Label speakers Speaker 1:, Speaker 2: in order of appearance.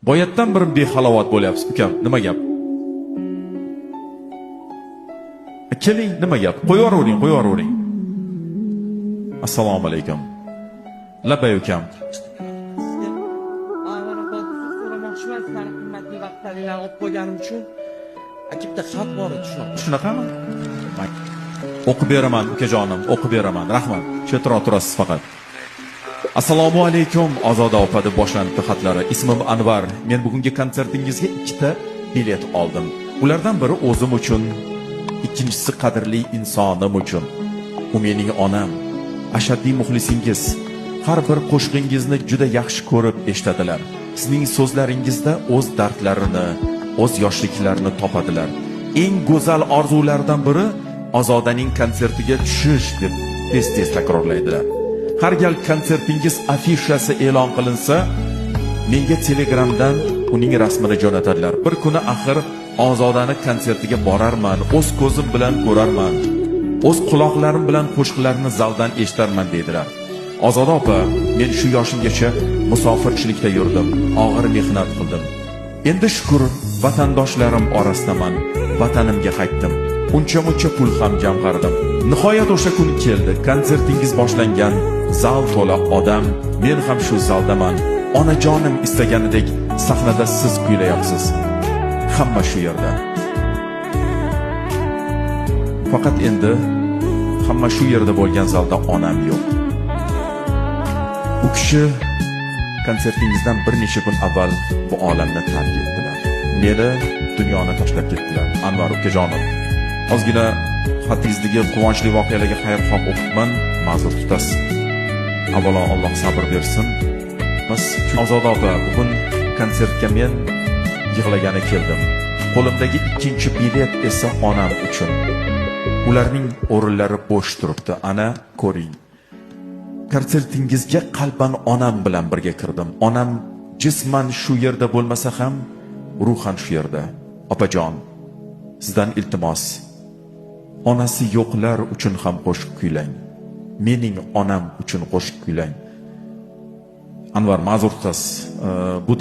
Speaker 1: Boyatdan bir behalovat bo'lyapsiz, ukam. Nima gap? Keling, nima gap? Qo'yavering. Assalomu alaykum. Labay ukam.
Speaker 2: Qimmatli vaqtlaringlarni olib qo'yganim uchun bitta xat bor edi,
Speaker 1: Shunaqami? O'qib beraman, ukajonim, o'qib beraman. Rahmat. Chetroq turasiz faqat. Assalomu alaykum, Ozoda opa deb boshlanibdi xatlari. Ismim Anvar. Men bugungi konsertingizga 2 ta bilet oldim. Ulardan biri o'zim uchun, ikkinchisi qadrli insonim uchun. U mening onam. Ashaddiy muxlisingiz. Har bir qo'shig'ingizni juda yaxshi ko'rib eshitadilar. Sizning so'zlaringizda o'z dardlarini, o'z yoshliklarini topadilar. Eng go'zal orzulardan biri Ozodaning konsertiga tushish deb tez-tez takrorlaydilar. Har gal konsertingiz afishasi e'lon qilinsa, menga Telegramdan uning rasmini jo'natadilar. Bir kuni axir Ozodani konsertiga borarman, o'z ko'zim bilan ko'rarman. O'z quloqlarim bilan qo'shiqlarini zaldan eshitarman deydilar. Ozoda opa, men shu yoshimgacha musofirchilikda yurdim, og'ir mehnat qildim. Endi shukr, vatandoshlarim orasidaman, vatanimga qaytdim. Uncha-muncha pul ham jamg'ardim. Nihoyat o'sha kun keldi. Konsertingiz boshlangan, zal to'la odam, men ham shu zaldaman. Onajonim istaganidek sahnada siz kuylayapsiz. Hamma shu yerda. Faqat endi hamma shu yerda bo'lgan zalda onam yo'q. U kishi konsertingizdan bir necha kun avval bu olamni tark etdilar. Meni dunyoni tashlab ketdilar. Anvar ukajonim. Ozgina xatingizdagi quvonchli voqealarga xayr-xoh o'qibman, ma'zur tutasiz. Avvalo Alloh sabr bersin. Biz Ozoda opa, bugun konsertga men yig'lagani keldim. Qo'limdagi ikkinchi bilet esa onam uchun. Ularning o'rinlari bo'sh turibdi. Ana ko'ring. Konsertingizga qalban onam bilan birga kirdim. Onam jisman shu yerda bo'lmasa ham, ruhan shu yerda. Opajon, sizdan iltimos, onasi yo'qlar uchun ham qo'shiq kuylang. Mening onam uchun qo'shiq kuylang. Anvar, ma'zur tutasiz. Bu